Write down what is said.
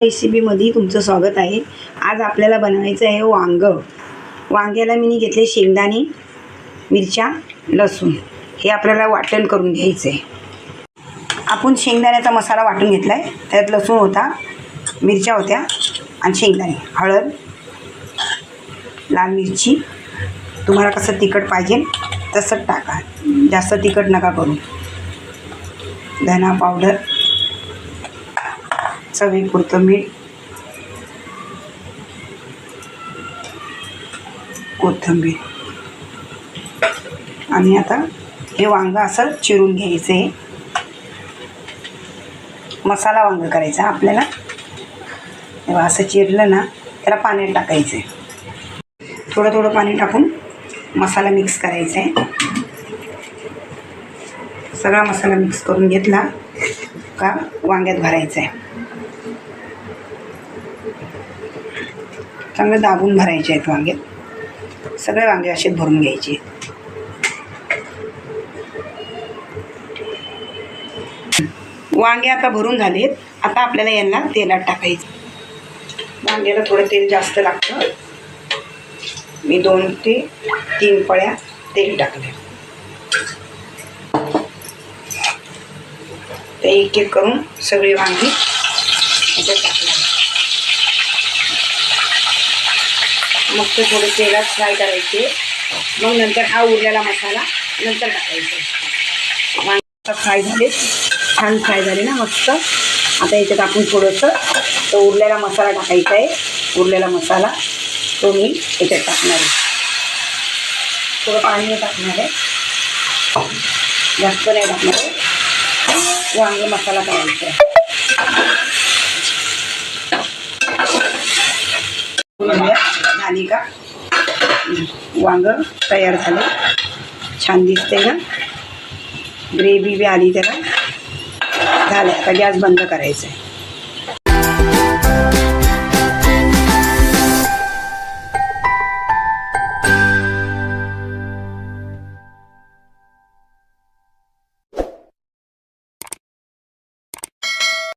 रेसिपीमध्ये तुमचं स्वागत आहे। आज आपल्याला बनवायचं आहे वांग्याला मी घेतले शेंगदाणे, मिरच्या, लसूण हे आपल्याला वाटण करून घ्यायचं आहे। आपण शेंगदाण्याचा मसाला वाटून घेतला आहे। त्यात लसूण होता, मिरच्या होत्या आणि शेंगदाणे, हळद, लाल मिरची, तुम्हाला कसं तिखट पाहिजे तसं टाका, जास्त तिखट नका करू, धना पावडर, चवीपुरतं मीठ, कोथिंबीर आणि आता हे वांगं असं चिरून घ्यायचं आहे। मसाला वांगं करायचं आपल्याला। तेव्हा असं चिरलं ना त्याला पाण्यात टाकायचं आहे। थोडं थोडं पाणी टाकून मसाला मिक्स करायचा आहे। सगळा मसाला मिक्स करून घेतला का वांग्यात भरायचा आहे। चांगलं दाबून भरायचे आहेत वांग्यात, सगळे वांगे असे भरून घ्यायचे। वांगे आता भरून झालेत। आता आपल्याला यांना तेलात टाकायचं। वांग्याला थोडं तेल जास्त लागतं। मी 2 ते 3 पळ्या तेल टाकले। ते एक एक करून सगळे वांगी याच्यात टाकले। मग ते थोडे तेलात फ्राय करायचे। मग नंतर हा उरलेला मसाला नंतर टाकायचा। वांगे फ्राय झाले, छान फ्राय झाले ना मस्त। आता याच्यात आपण थोडंसं तो उरलेला मसाला टाकायचा आहे। उरलेला मसाला तो मी याच्यात टाकणार आहे। थोडं पाणी टाकणार आहे, जास्त नाही टाकणार आहे। वांगे मसाला करायचा आहे। झाली का वांग तयार झाले, छान दिसते ना, ग्रेव्ही बी आली त्याला। झालं, आता गॅस बंद करायचं आहे।